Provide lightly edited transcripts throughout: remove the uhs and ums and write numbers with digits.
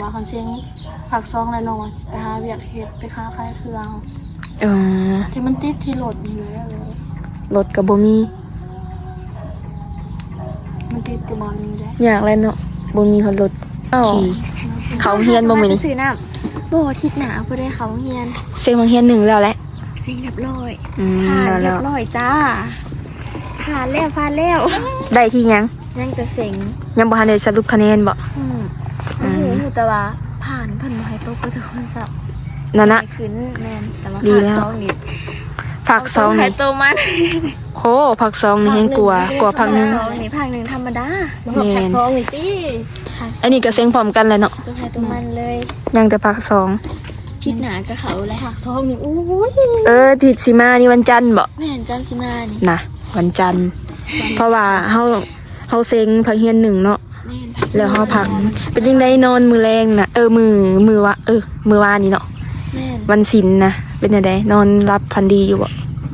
ว่าคันเซ็งผักซองแล้วน้องไปหาเวียกเฮ็ดไปค้าขายเครื่องที่มันติดที่รถนี่เลยรถก็บ่มีมันติดอยู่บ่มีได้ อยากแล้วเนาะบ่มีฮอดรถขี่เขาเฮียนบ่มื้อนี้ ซื้อน้ำบ่ทิศหนาบ่ได้เขาเฮียนเซ็งเฮียน1แล้วแหละ สิ่งเรียบร้อย ผ่าน เรียบร้อยจ้าผ่านแล้ว ได้ที่ยัง ยังแต่เซ็ง ยังบ่ทันได้สรุปคะแนนบ่ หูแต่ว่าผ่านเพิ่นบ่ให้ตกก็ทุกคนซับ นั่นน่ะ ขึ้นแม่นแต่ว่า ดี ผ่าน แล้ว 2นิด ภาค2 ให้ นี่ โตมัน โหภาค2นี่แฮงกลัวภาค1 2นี่ภาค1ธรรมดา ผักซองนี่ติ อันนี้ก็เซ็งพร้อมกันเลยเนาะ ตัวให้ตัวมันเลย ยังแต่ภาค2 ทิศหนาก็เขาเลย ผักซองนี่โอ้ย ทิศสิมานี่วันจันทร์บ่ แม่นจันสิมานี่ นะวันจันทร์เพราะว่าเฮาเซ็งภาคเฮียน1เนาะ แม่น แล้วเฮาพักเป็นจังได๋นอนมื้อแรงน่ะมื้อวานนี่เนาะ แม่น วันศิลป์นะเป็นจังได๋นอนรับพันดีอยู่บ่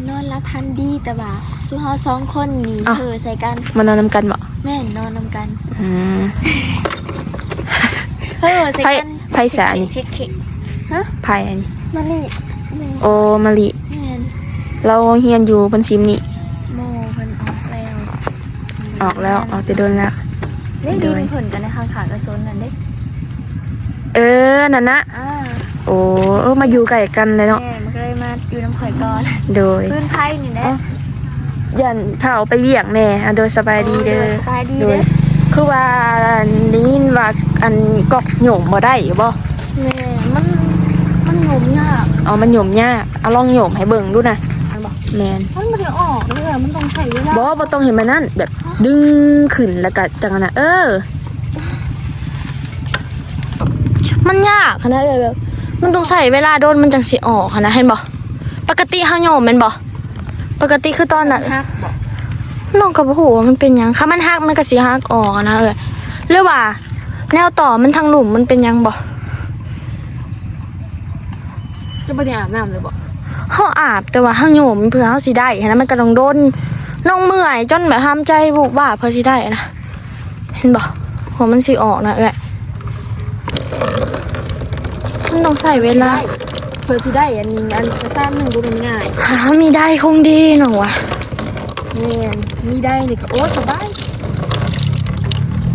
นอนรับทันดีแต่ว่าสุเฮา2คนนี่ใส่กัน มานอนนำกันบ่ แม่นนอนนำกัน อืม ใส่กัน ไผสานี่ เช็คฮะ ไผอันนี้ มานี่ โอ้มะลิ แม่น เราเฮียนอยู่บนซิมนี่ โมเพิ่นออกแล้ว ออกแล้วออกแต่โดนแล้ว เล่นดินเพิ่นกันในข้างขากระซนนั่นเด้ นั่นนะ โอ้มาอยู่ใกล้กันเลยเนาะ แม่มันก็เลยมาอยู่น้ำข่อยก่อน โดย พื้นไผ่นี่แหละ ยันพาเอาไปเวียงแน่โดยสบายดีเด้อ สบายดี โด เด้ ย อ คือว่าได้ยินว่าอันกอกหย่มบ่ได้บ่ แม่มันหนุ่มยาก เอามันหย่มยากเอาลองหย่มให้เบิ่งดูนะแม่น มันบ่ได้ออกเลยมันต้องใช้เวลา บ่ต้องเห็นมันนั่นแบบดึงขึ้นแล้วก็จังนั้นน่ะมันยากขนาดแบบมันต้องใช้เวลาโดนมันจังสิออกขนาดเห็นบ่ปกติเฮาหย่มแม่นบ่ปกติคือตอนน่ะ ฮักบ่ น้องก็บ่ฮู้ว่ามันเป็นหยังค่ะมันหักมันก็สิหักออกนะหรือว่าแนวต่อมันทางหลุมมันเป็นหยังบ่ จะบ่ได้อาบน้ำเลยบ่ เฮาอาบแต่ว่าเฮาโยมเพื่อเฮาสิได้นะมันก็ต้องโดนน้องเมื่อยจนแบบห้ามใจบุกบ้าเพื่อสิได้นะเห็นบ่หัวมันสิออกนะมันต้องใช้เวลา เพื่อสิได้อันกระซ่าหนึงบ่เป็นง่าย หามีได้คงดีหนูวะ แม่นมีได้นี่ก็โอ้สบาย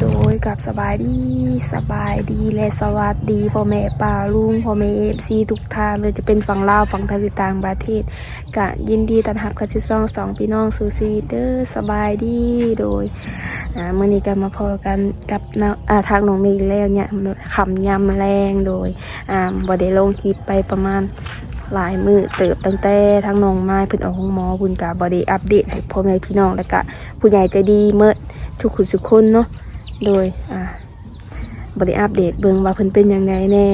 โดยกับสบายดีและสวัสดีพ่อแม่ป้าลุงพ่อแม่FCทุกท่านเลยจะเป็นฝั่งลาวฝั่งไทยหรือต่างประเทศก็ยินดีต้อนรับเข้าสู่ช่องสองพี่น้องสู่ชีวิตเด้อสบายดีโดยมื้อนี้ก็มาพอกันกับทางน้องเมย์อีกแล้วเนี่ยค่ำยามแรงโดยบ่ได้ลงคลิปไปประมาณหลายมื้อเติบตั้งแต่ทางน้องไม้เพิ่นออกห้องหมอบุญก็บ่ได้อัปเดตให้พ่อแม่พี่น้องแล้วก็ผู้ใหญ่ใจดีเมื่อทุกคนเนาะโดยบริอัปเดตเบิ่งว่าเพิ่นเป็นยังไงแน่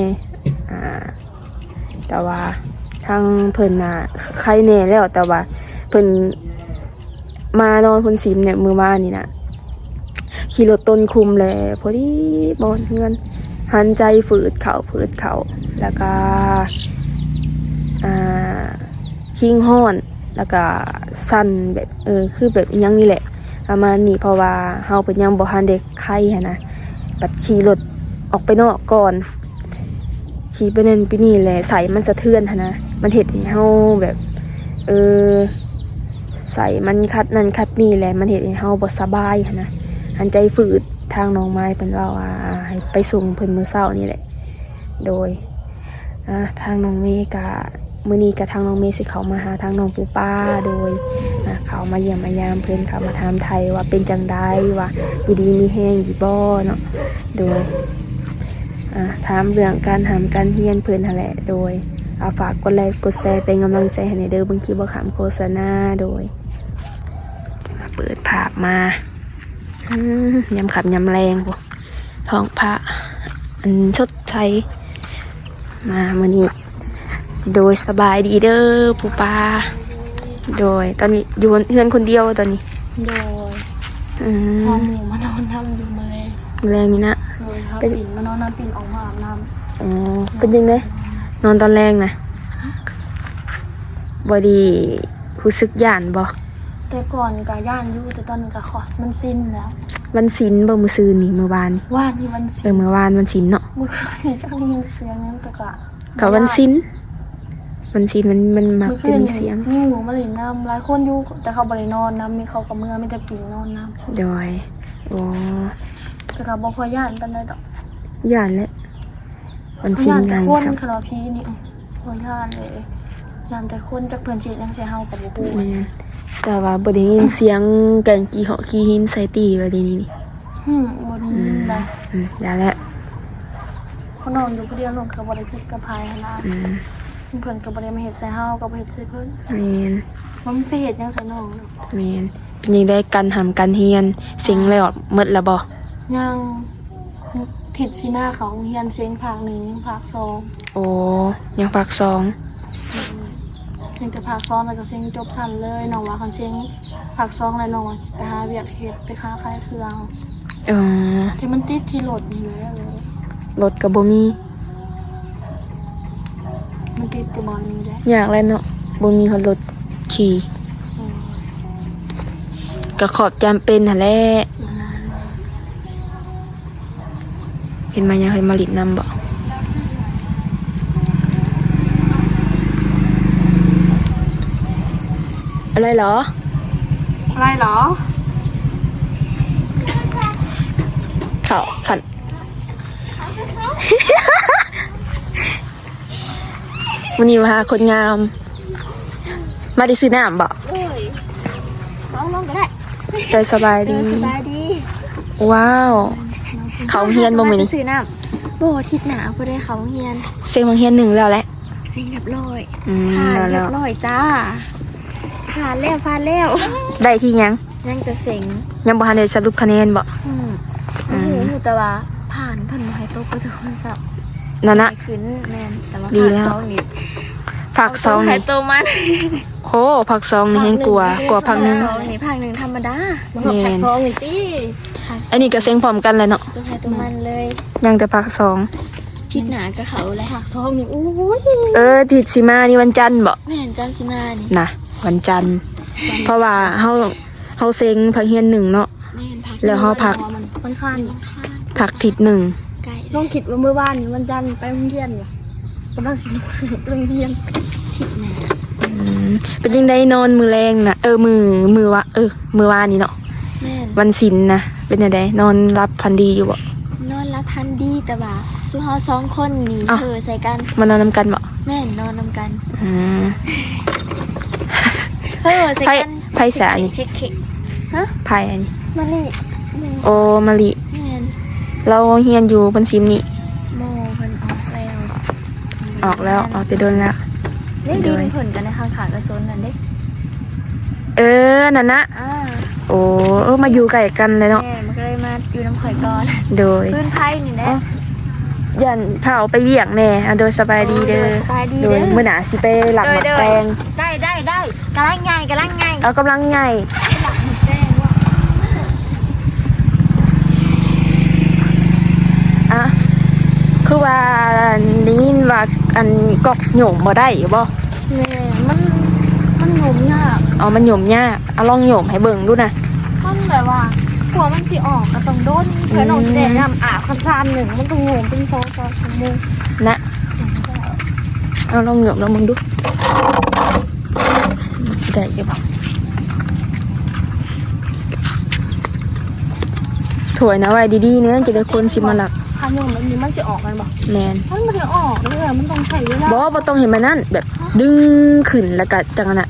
แต่ว่าทางเพิ่นใครแน่แล้วแต่ว่าเพิ่นมานอนเพิ่นซิมเนี่ยมื้อวานนี่นะขี่รถต้นคุมแลพอดีบ่เฮือนหันใจฝืดเข่าแล้วก็คิงฮ้อนแล้วก็สั่นแบบคือแบบยังนี่แหละประมาณนี้เพราะว่าเฮาเป็นยังบ่ทันได้ไข้หันนะบัดขี่รถออกไปนอกก่อนขี่ไปนั่นไปนี่แหละใส่มันสะเทือนหันนะมันเฮ็ดให้เฮาแบบใส่มันคัดนั่นคัดนี่แหละมันเฮ็ดให้เฮาบ่สบายหันนะหันใจฝืดทางน้องไม้เพิ่นว่าให้ไปส่งเพิ่นมื้อเช้านี่แหละโดยทางน้องเมย์ก็มื้อนี้ก็ทางน้องเมย์สิเข้ามาหาทางน้องปูป้าโดยเขามาเยี่ยมมายามเพื่อนเขามาถามไทยว่าเป็นจังไดว่าอยู่ดีมีแห้งอยู่บ่เนาะโดยถามเรื่องการทำการเรียนเพื่อนนั่นแหละโดยฝากกดไลค์กดแชร์เป็นกำลังใจให้ในเด้อบางทีบ่ขำโฆษณาโดยเปิดภาพมายำขับยำแรงพวกท้องพระอันชดใช้มามื้อนี้โดยสบายดีเด้อปูปาโดยตอนนี้อยู่เฮือนคนเดียวตอนนี้โดยพอหมูมานอนทำอยู่มาเลย แรงนี่นะโดยครับปิ่นมานอนน้ำปิ่นออกมาอาบน้ำ เป็นยังไงนอนตอนแรงนะบอดีรู้สึกย่านบ่ แต่ก่อนก็ย่านอยู่แต่ตอนนี้ก็ขอมันสิ้นแล้ว วันศิลบ่มื้อซืนนี่มื้อวาน ว่านที่มันสิ้น มื้อวานวันศิลเนาะ มือคืนก็ได้ยินเสียงนั้นแต่ก็ กับวันศิลมันมัก มือ เป็ คืน น นี่ เสียง มีหมูมาเล่นน้ำหลายคนอยู่แต่เขาบ่ได้นอนน้ำมีเขากับเมื่อมีแต่ปิ่งนอนน้ โดยโอ้ ำแต่ก็บ่พอย่านกันได้ดอก ย่านแหละวันศิล ย่าน ไง แต่คน ซับ คาราพีนี่บ่ย่านเลยย่านแต่คนจักเพิ่นสิยังสิเฮากับบ่ฮู้ แม่นแต่ว่าบ่ได้ยินเสียงแกงกี่เหาะขี้หินใส่ตีว่าดีนี่ บ่ได้ยินได้ อย่าแหละ เขานอนอยู่ผู้เดียวน้องก็บ่ได้ผิดกับไผหั่นนะ อืม เพิ่นก็บ่ได้มาเฮ็ดใส่เฮาก็บ่เฮ็ดใส่เพิ่น แม่น มันไปเฮ็ดหยังใส่น้องเนาะ แม่นเป็นยังได้กันหำกันเฮียนเสียงแล้วหมดแล้วบ่ ยังทิศสิมาเขาเฮียนเสียงภาค1ยังภาค2 โอ้ยังภาคสอง เพียงแต่ภาค2แล้วก็เสียงจบสั้นเลยน้องว่าคันเสียงภาค2แล้วน้องว่าสิไปหาเวียกเฮ็ดไปค้าขายเครื่อง อ๋อ ที่มันติดที่รถนี่แหละเลย รถก็บ่มี มันติดกับบอลนี้แหละ อยากแล้วเนาะบ่มีรถขี่ เออ ก็ขอบจำเป็นหั่นแหละเห็นมายังเคยมาลิดนำบ่อะไรเหรอ อะไรเหรอ เขาขัน วันนี้มาหาคนงาม มาได้ซื้อน้ำบ่ ลองก็ได้ ใจสบายดี สบายดี ว้าว เขาเฮียนบ่มื้อนี้ ซื้อน้ำบ่ทิศหนาบ่ได้เขาเฮียน เสียงบางเฮียนหนึ่งแล้วแหละ เสียงเรียบร้อย ผ่า ผ่าน น เรี แล้ ยว บร้อยจ้าผ่านแล้ว ได้ที่ยัง ยังแต่เสียง ยังบ่ทันได้สรุปคะแนนบ่ หูแต่ว่าผ่านเพิ่นบ่ให้ตกไปทุกคนสับ นั่นนะ ขึ้นแม่นแต่ว่า ดี ผ่าน แล้ว สองนี่ ผักสอง ให้ นี่ โตมัน โอ้ผักสองนี่แฮงกลัวผักหนึง สองนี่ภาคหนึ่งธรรมดา แม่น ภาค2นี่ติ อันนี้ก็เสียงพร้อมกันเลยเนาะ ตัวใครตัวมันเลย ยังแต่ผักสอง พิษหนากับเขาเลย ภาค2นี่โอ้ย ทิศสิมานี่วันจันทร์บ่ แม่นจันสิมานี่ นะวันจันทร์เพราะว่าเฮาเซ็งผักเฮียนหนึ่งเนาะ แม่นพัก แล้วเฮาผัก มันค่อนข้าง ข้าง ผักทิศหนึ่ง ไก่ น้องคิดว่าเมื่อวานนี่วันจันทร์ไปโรงเรียนอยู่กำลังสิโรงเรียน เป็นยังได้นอนมือแรงนะมือวานนี่เนาะ แม่น วันศิลป์นะเป็นยังไงนอนรับพันดีอยู่บ่ นอนรับทันดีแต่ว่าสุเฮาสองคนนี่ อ้าว เธอใส่กัน มานอนนำกันบ่ แม่นนอนนำกัน อืม เธอใส่กัน ไผสานี่ เช็คฮะ ไผอันนี้ มานี่แม่น โอมาลิ แม่น เราเฮียนอยู่บนซิมนี่ โมเพิ่นออกแล้ว ออกแล้วออกแต่โดนแล้ว นี่ดินเพิ่นกันในข้างขากระโซนนั่นเด้ นั่นนะ อ่า โอ้มาอยู่ใกล้กันเลยเนาะ แม่มันก็เลยมาอยู่น้ำข่อยก่อน โดย พื้นไผ่นี่แหละ ยันเผาไปเบี่ยงแน่โดยสบายดีเด้อ สบายดี โด เด้ ย อ มื้อหน้าสิไปหลักหมักแตง ได้กำลังไง เอากำลังใหญ่ หลักหมึกแป้งว่า อ่ะคือว่าได้ยินว่าอันกอกโหย่มบ่ได้อยู่บ่ แม่มันหนุ่มยาก อ๋อมันโหย่มยากเอาลองโหย่มให้เบิ่งดูนะ มันแบบว่าหัวมันสิออกก็ต้องโดนเพื่อนน้องสิได้นำอาบคันซานหนึ่งมันต้องโงมเป็น2-3ชั่วโมง นะเอาลองโหย่มลองมึงดูสิได้อยู่บ่ถวยนะไว้ดีๆเนี่ยจะได้คนสิมาหลัก คันหนึ่งแบบนี้มันสิออกกันบ่ แมน มันบ่ได้ออกเลยมันต้องใช้เวลา บ่ต้องเห็นมันนั่นแบบดึงขึ้นแล้วก็จังนั้นน่ะ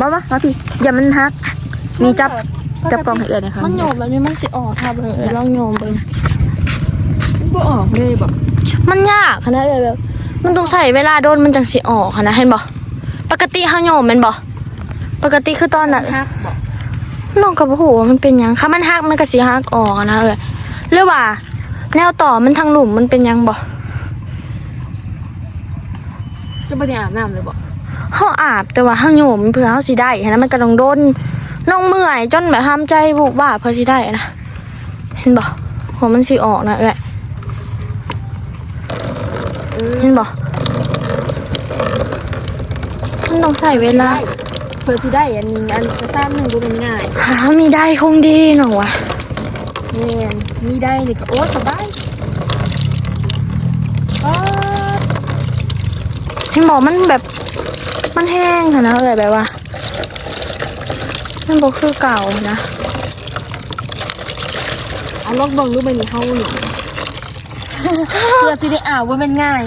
มาพี่อย่ามันหักนี่จับปองให้เอื้อนนะคะ มันโยมแบบนี้มันสิออกถ้าเบิ่งลองโยมเบิ่งมันบ่ออกเลยบ่มันยากขนาดเลยแบบมันต้องใช้เวลาโดนมันจังสิออกนะเห็นบ่ปกติเฮาโยมแม่นบ่ปกติคือตอนน่ะ ฮักบอก น้องก็บ่ฮู้ว่ามันเป็นหยังค่ะมันหักมันก็สิหักออกนะหรือว่าแนวต่อมันทางหลุมมันเป็นหยังบ่ จะไปอาบน้ำเลยบอก เฮาอาบแต่ว่าเฮาโยมเพื่อเฮาสิได้หั้นนะมันก็ต้องโดนน้องเมื่อยจนแบบห้ามใจบุกว่าเพื่อสิได้นะเห็นบ่หัวมันสิออกนะเห็นบ่ มันต้องใส่เวลา เพื่อสิได้อันจะสร้างหนึ่งบ่เป็นง่าย หามีได้คงดีหนอวะ แม่นมีได้นี่ก็โอ้สบายอ๋อ ที่บอกมันแบบมันแห้งค่ะนะเลยแบบว่ามันบอกคือเก่านะ เอาลอกบังรู้ไหมนี่เฮาหนู เพื่อสิได้อ่าวบ่เป็นง่าย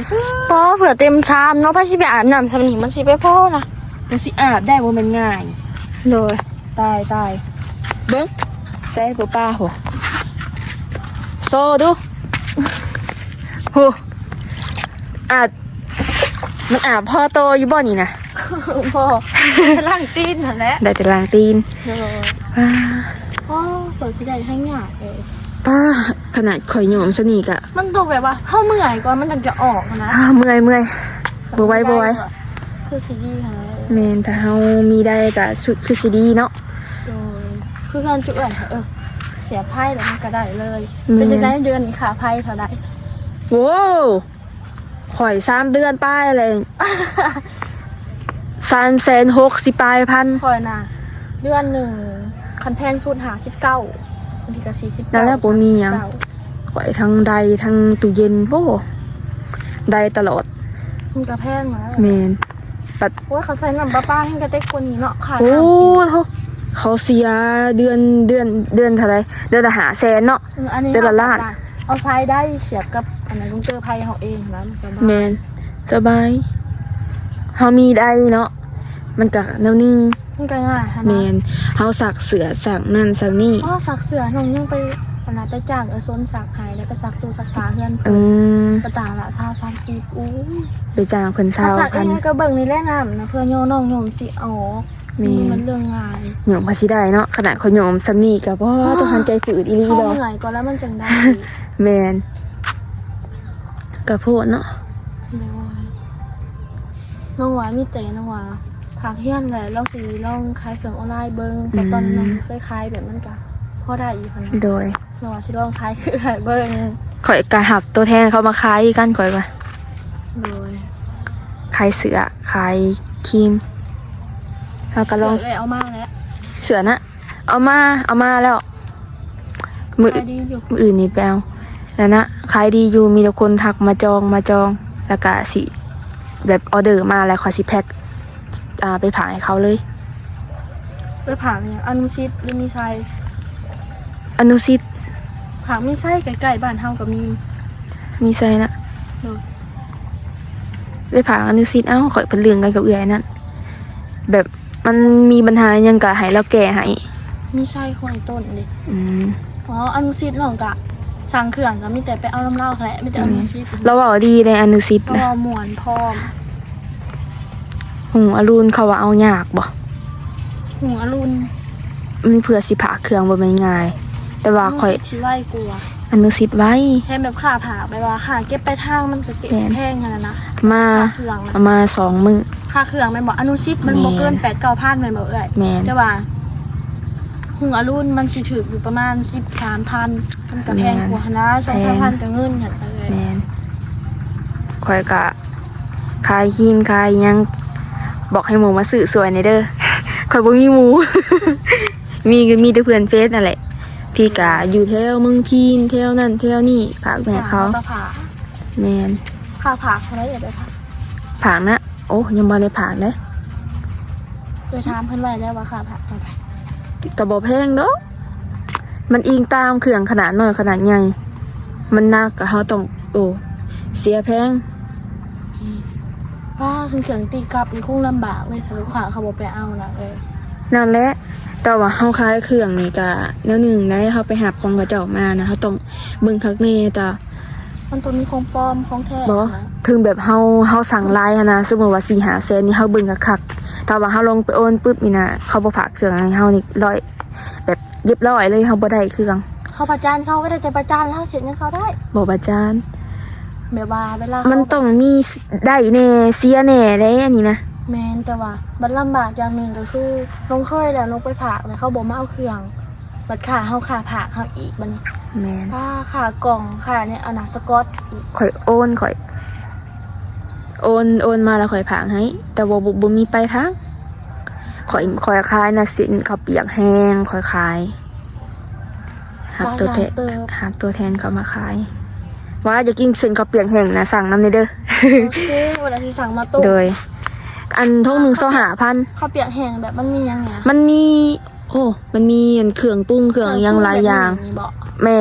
เพราะเผื่อเต็มชามเนาะพระสิไปอาบน้ำสำนีมันสิไปพ่อนะ เพื่อสิอาบได้บ่เป็นง่าย โดย ตายเบิ้งใส่ปูป้าหัวโซดูหูอาบมันอาบพ่อโตอยู่บ่นี่นะ พ่อล่างตีนนั่นแหละ ได้แต่ล้างตีน โดย ป้า พ่อเผื่อสิได้ให้หยาบเลย ป้าขนาดข่อยโยมสนิกอะ มันตกแบบว่าเข้าเมื่อยก่อนมันถึงจะออกนะ เมื่อยบ่ไหว้คือสิดีค่ะ เมนถ้าเฮามีได้จะสุดคือสิดีเนาะ โดยคือการจุดอ่อนเสียไพ่แล้วมันก็ได้เลย แม่ เป็นจะได้เดือนนี้ค่ะไพ่เท่าไหร่ โว้วข่อย3 เดือนป้ายอะไร360,000ปลายพัน คอยนะเดือนหนึ่งคันแพงสุด59บางทีก็49 นั่นแหละบ่มีหยัง ข่อยทั้งใดทั้งตู้เย็นโว้ได้ตลอด มันก็แพงนะ เมน โอ้ยเขาใส่น้ำปลาป้าให้กระเต็กกว่านี้เนาะค่ะ โอ้เขาเสียเดือนเท่าไรเดือนละ500,000เนาะ อันนี้ เดือนละล้าน เอาไฟได้เสียบกับอันนั้นลุงเจอไพ่เขาเองนะมันสบาย แมนสบายเฮามีได้เนาะมันก็แนวนึง มันก็ง่ายค่ะ แม นะ นเฮาสักเสือสักนั่นสักนี่ อ๋อสักเสือน้องยังไปอันนั้นไปจ้างโซนสักหายแล้วไปสักตู้สักตาเพื่อน กระต่างละ20-30อู้ย ไปจ้างเพิ่น ถ้าจาก 20,000 ยังไงก็เบิ่งนี่แหละน้ำนะเพื่อโยน้องโยมสิออก มี มันเรื่องง่าย หยมพาสิได้เนาะขนาดข่อยหยมซำนี่ก็บ่ต้องหันใจฝืดอีหลี เข้า ดอก เหนื่อยก่อนแล้วมันจังได้ แมนก็โพดเนาะ น้องหวานมีแต่น้องหวานผักเฮี้ยนเลยลองสิลองขายเครื่องออนไลน์เบิ่งแต่ตอนนั้นเคยขายแบบมันก็พอได้อีกค่ะนะ โดย น้องหวานสิลองขายคือเบิ่ง ข่อยก็หับตัวแทนเขามาขายกันข่อยว่า โดย ขายเสือขายครีมเฮาก็ลอง เสือเลยเอามาแล้ว เสือนะเอามาแล้วมือ ขายดีอยู่ อื่นนี่แปลวแล้วนะขายดีอยู่มีแต่คนทักมาจองแล้วก็สิแบบออเดอร์มาแล้วขอสิแพ็คไปผ่าให้เขาเลย ไปผักเนี่ยอนุชิตหรือมีไซ อนุสิทธิ์ ผักมีไส้ไก่บ้านเฮาก็มี มีไซนะ เออ ไปผ่าอนุสิทธิ์เอ้าข่อยเป็นเรื่องกันกับเอื้อยนั่นแบบมันมีปัญหาหยังก็ให้เราแก้ให้ มีไส้ของไอ้ต้นเลย อืม อ๋ออนุสิตน้องกะสั่งเครื่องก็มีแต่ไปเอาน้ำเหล้าแหละมีแต่อนุสิต เราเว้าดีในอนุสิทธิ์ ก็ นะ หมวนพร้อม หูอรุณเขาว่าเอายากบ่ หัวรุน มันเพื่อสิผ่าเครื่องบ่แม่นง่าย แต่ว่าข่อย ชิไว้กลัว อนุสิทธิ์ไว้ แทนแบบค่าผ่าไปว่าค่าเก็บไปทางมันก็เก็บ แม่น แพงขนาดนะ มา ค่าเครื่อง เอามา2 มื้อ ค่าเครื่องแม่นบอกอนุสิตมันบ่เกิน 8-9,000แม่นบ่เอ้ย แม่น แต่ว่าหัวรุนมันสิถูกอยู่ประมาณ 13,000มันก็แพงกว่านะ 2-3,000ก็เงินหั่นไปเลย แมนข่อยกะขายครีมขายหยังบอกให้หมูมาซื้อสวยในเด้อ ข่อยบ่มีหมู มีแต่เพื่อนเฟซนั่นแหละ ที่กะอยู่แถวเมืองพีนแถวนั่นแถวนี่ผากแม่เขา ก็ผ่า แมน ค่าผ่าเขาได้อย่าไปผ่า ผากนะโอ้ยังบ่ได้ผากเด้อ โดยถามเพิ่นไว้แล้วว่าค่าผ่าเท่าไหร่ ก็บ่แพงเด้อมันอิงตามเครื่องขนาดน้อยขนาดใหญ่มันหนักก็เฮาต้องโอ้เสียแพง ว่าคือเครื่องตีกลับมันคงลำบากเลยถ้าลูกค้าเขาบอกไปเอานะเลย นั่นแหละแต่ว่าเฮาขายเครื่องนี่ก็แนวหนึ่งได้เฮาไปหับของกระเจ้ามานะเฮาต้องเบิ่งคักแน่แต่ มันตัวนี้ของปลอมของแท้ บ่ นะ ถึงแบบเฮาสั่งลายหั้นนะสมมุติว่า 4-5 แสนนี่เฮาเบิ่งคักๆถ้าว่าเฮาลงไปโอนปึ๊บนี่นะเขาบ่ฝากเครื่องให้เฮานี่ร้อยแบบเรียบร้อยเลยเฮาบ่ได้เครื่อง เขาประจานเขาก็ได้แต่ประจานแล้วเสียเงินเขาได้ บ่ประจาน แบบว่าเวลา มั มัน ต้องมีได้แน่เสียแน่ได้อันนี้นะ แมนแต่ว่ามันลำบากอย่างหนึ่งก็คือลงเคยแล้วลงไปผากแล้วเขาบอกมาเอาเครื่องบัดขาเขาขาผากเขาอีกมัน แม่น ว่าขากล่องขาเนี่ยเอาหนาสกอตอีก ข่อยโอนข่อย โอนมาแล้วข่อยผางให้แต่ว่าบ่มีปลายทางข่อยขายน่ะสินข้าวเปียกแห้งข่อยขายหักตัวแทนเขามาขายว่าจะกินสินข้าวเปียกแห้งนะสั่งนำเด้อ โอเคเวลาที่สั่งมาต้ม โดยอันทงหนึ่ง25,000 ข้าวเปียกแห้งแบบมันมียังไง มันมีมันมีอันเครื่องปรุงเครื่องหยังหลายอย่าง มีบ่ แม่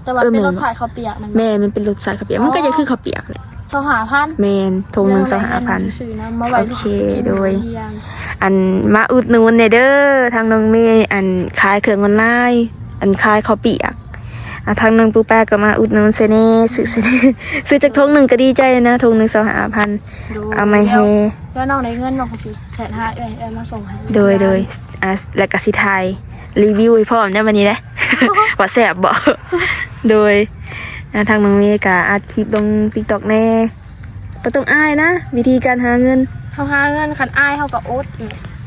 แต่ว่าเป็นรสชาติข้าวเปียกมัน แม่มันเป็นรสชาติข้าวเปียกมันก็จะคือข้าวเปียกเลย 25,000 แม่นทงหนึ่ง25,000 ซื้อนะมาไว้ โอเค กิน โดย เที่ง อันมาอุดหนุนเด้อทางน้องเมย์อันขายเครื่องออนไลน์อันขายข้าวเปียกทางน้องปูแป้ก็มาอุดหนุนเซเน่ซื้อจากทงหนึ่งก็ดีใจนะทงหนึ่ง25,000เอามาให้ แล้วน้องได้เงินน้องก็สิแสนห้ามาส่งให้ โดยและกสิไทยรีวิวให้พร้อมได้วันนี้แหละ ว่าแซ่บบ่ โดยทางน้องเมย์ก็อัดคลิปลง TikTok แน่บ่ต้องอายนะวิธีการหาเงิน เขาหาเงินคันอ้ายเขาก็อด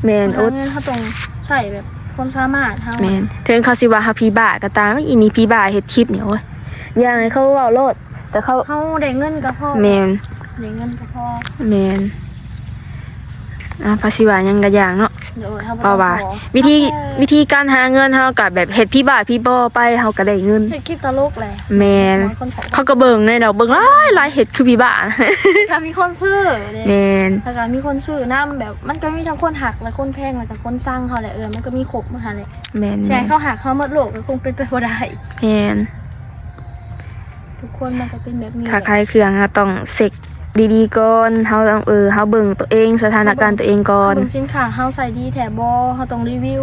แม่นอด เงินเขาต้องใช้แบบคนสามารถเฮา แม่นถึงเขาสิว่าเฮาพี่บ้าก็ตามอีนี่พี่บ้าเฮ็ดคลิปเนี่ยโอ้ยอย่างให้เขาเว้าโลดแต่เขา เฮาได้เงินก็พอ แม่น ได้เงินก็พอ แม่นภาษีว่าหยังก็อย่างเนาะ เดี๋ยวเฮาบ่ เพราะ ต้อง ว่า ขอ วิธีการหาเงินเฮาก็แบบเฮ็ดพี่บ้าพี่บ่ไปเฮาก็ได้เงิน เฮ็ดคลิปตลกแหละ แม่น คน เขาก็เบิ่งในดอกเบิ่งหลายเฮ็ดคือพี่บ้า ถ้ามีคนซื้อเด้ แม่น ถ้าการมีคนซื้อน้ำแบบมันก็มีทั้งคนหักและคนแพงแล้วก็คนสร้างเขาแหละมันก็มีครบมาหั่นแหละ แม่น แชร์เขาหักเขาหมดโลกก็คงเป็นไปบ่ได้ แม่น ทุกคนมันก็เป็นแบบนี้ ถ้าขายเครื่องอะต้องเช็คดีๆก่อนเฮาต้องเฮาเบิ่งตัวเองสถานการณ์ตัวเองก่อน เบิ่งสินค้าเฮาใส่ดีแท้บ่เฮาต้องรีวิว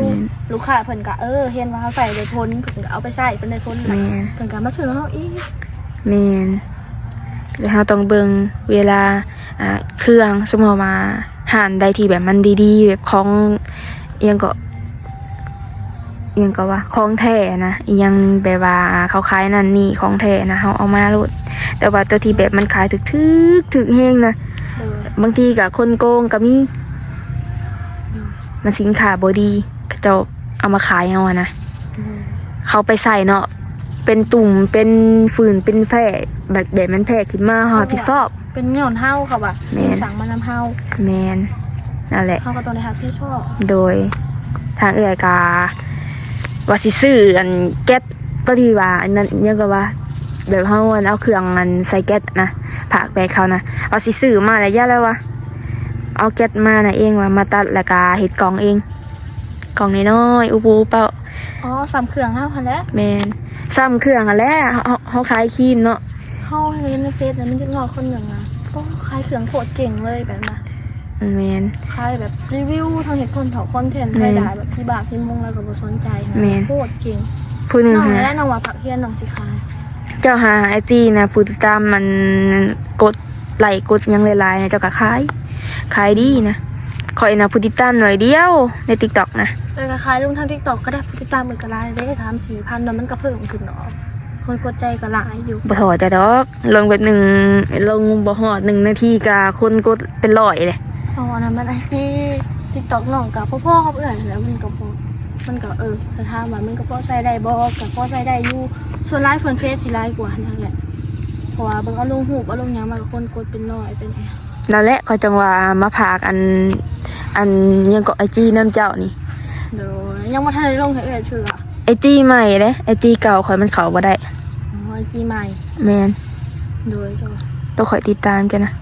ลูกค้าเพิ่นก็เห็นว่าเฮาใส่ได้ผลเพิ่นก็เอาไปใช้เพิ่นได้ผล แม่น เพิ่นก็มาซื้อเฮาอีก แม่นแล้วเราต้องเบิ่งเวลาเครื่องสมมติว่าหานใดที่แบบมันดีๆแบบของเอียงก็ว่าของแท้นะอีหยังแบบว่าเขาขายนั่นนี่ของแท้นะเฮาเอามาโลดแต่ว่าตัวที่แบบมันขายถึกแฮงนะบางทีก็คนโกงก็มีมันสินค้าบ่ดีเขาเจ้าเอามาขายเอาอะนะเขาไปใส่เนาะเป็นตุ่มเป็นฝืนเป็นแผลแบบมันแผลขึ้นมาเฮารับผิดชอบ เป็นย้อนเฮาค่ะว่า แม่น สั่งมานำเฮา แมนนั่นแหละ เฮาก็ต้องได้รับผิดชอบ โดยทางเอื้อยกาว่าสิซื้ออันแก๊สก็ที่ว่าอันนั้นเนี่ยก็ว่าแบบเฮาอันเอาเครื่องมันใส่แก๊สนะผักไปเขานะเอาสิซื้อมาแล้วย่าแล้ววะเอาแก๊สมาน่ะเองว่ามาตัดแล้วก็เฮ็ดกล่องเองกล่องน้อยๆอุปูเป้า อ๋อซ้ำเครื่องเฮาคั่นแหละ แมนซ้ำเครื่องอ่ะแหละเฮาขายครีมเนาะ เฮาเห็นในเฟซแล้วมันจะงอกคนอย่างน่ะก็ขายเครื่องโคตรเจ๋งเลยแบบน่ะ แมน ขายแบบรีวิวทางเฮ็ดคอนเทนต์ แม่ ให้ น ได้แบบพี่บาพี่มงแล้วก็บ่สนใจนะ แม่น โคตรเจ๋ง ผู้หนึง น้อง หา และน้องว่าผักเฮียนน้องสิขาย เจ้าหาไอจีนะผู้ติดตามมันกดไลค์กดหยังหลายๆนะเจ้าก็ขายดีนะข่อยนะผู้ติดตามหน่อยเดียวใน TikTok นะ เลยก็ขายลงทาง TikTok ก็ได้ติดตามเหมือนกันหลายได้3-4,000แล้วมันก็เพิ่มขึ้นเนาะคนกดใจก็หลายอยู่ บ่ถอดจะดอกลงแบบหนึ่งลงบ่ฮอด1 นาทีก็คนกดเป็นร้อยเลย อ๋อนะมันไอจี TikTok น้องกับพ่อๆเขาเอื่อยแล้วมันก็พอมันก็แต่ถามว่ามันก็พอใช้ได้บ่ก็พอใช้ได้อยู่ส่วนไลฟ์เพิ่นเฟซสิไลฟ์กว่านั่นแหละเพราะว่าเบิ่งเอาลงรูปเอาลงหยังมันก็คนกดเป็นร้อยเป็น นั่นแหละเขาจังว่ามาพากอันยังก็ไอจีน้ำเจ้านี่ โดยยังบ่ทันได้ลงให้เอื่อยชื่ออ่ะ ไอจีใหม่เด้ไอจีเก่าข่อยมันเข้าบ่ได้ อ๋อไอจีใหม่ แม่น โดยก็ ต้องข่อยติดตามจ้ะนะ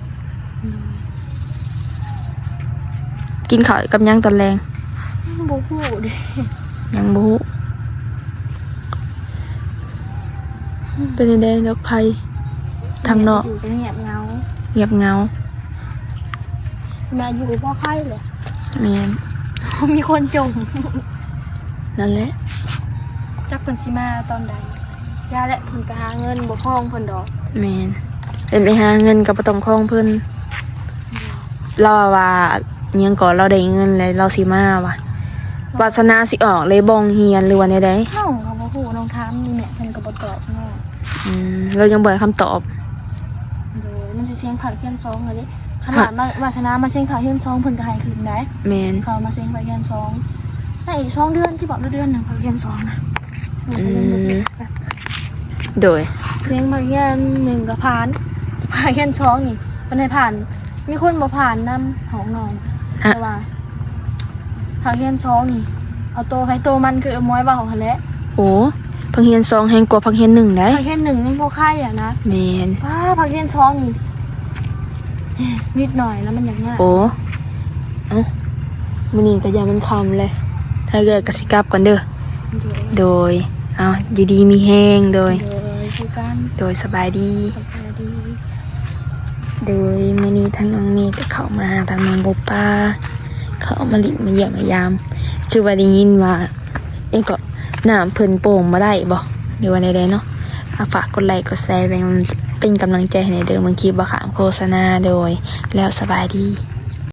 กินข้าวกับหยังตอนแรง บ่ฮู้ดิ ยังบ่ฮู้เป็นจังได๋ดอกไผทางนอก อยู่เป็นเงียบเหงา เงียบเหงา แม่อยู่บ่ใครเลย แม่น มีคนจม นั่นแหละ จักเพิ่นสิมาตอนใดย่าและเพิ่นไปหาเงินบ่คล้องเพิ่นดอก แม่นเป็นไปหาเงินกับบ่ต้องคล้องเพิ่นเราว่าอิหยังก่อนเราได้เงินแล้วเราสิมาว่ะวาสนาสิออกเลยบ่งเฮียนหรือว่าใด น้องก็บ่ฮู้น้องถามนี่แม่เพิ่นก็บ่ตอบเนาะ เรายังบ่ได้คำตอบ โดยมันสิเสียงผักเฮียน2เลยดิขนาดวาสนามาเสียงผักเฮียน2เพิ่นก็ให้คืนได้ แม่น เขามาเสียงผักเฮียน2ในอีก2เดือนที่บอกเดือนนึงผักเฮียน2นะโดย เสียงผักเฮียน1ก็ผ่านผักเฮียน2นี่ไป มันให้ผ่านมีคนบ่ผ่านนำของน้องแต่ว่าทางเฮียน2นี่เอาโตให้โตมันคือเอาม้อยว่าของหั่นแหละ โอ้พังเฮียน2แฮงกว่าพังเฮียน1ได้ ทางเฮียน1ยังบ่ค่ายอ่ะนะ แม่น ป้าทางเฮียน2นี่นิดหน่อยแล้วมันอย่างเงี้ย โอ้เอ้ามื้อนี้ก็อย่ามันค่ำเลยถ้าเกิดก็สิกลับก่อนเด้อโดยเอาอยู่ดีมีแฮงโดย คือกัน โดยสบายดี สบายดี โดยมื้อนี้ทางน้องเมย์ก็เข้ามาทางน้องโบป้าเข้ามาลิมาเยี่ยมมายามคือว่าได้ยินว่าก็น้ำเพิ่นโป่งมาได้บ่หรือว่าใดๆเนาะฝากกดไลค์กดแชร์เป็นกำลังใจให้ในเด้อเมื่อกี้บ่ขามโฆษณาโดยแล้วสบายดี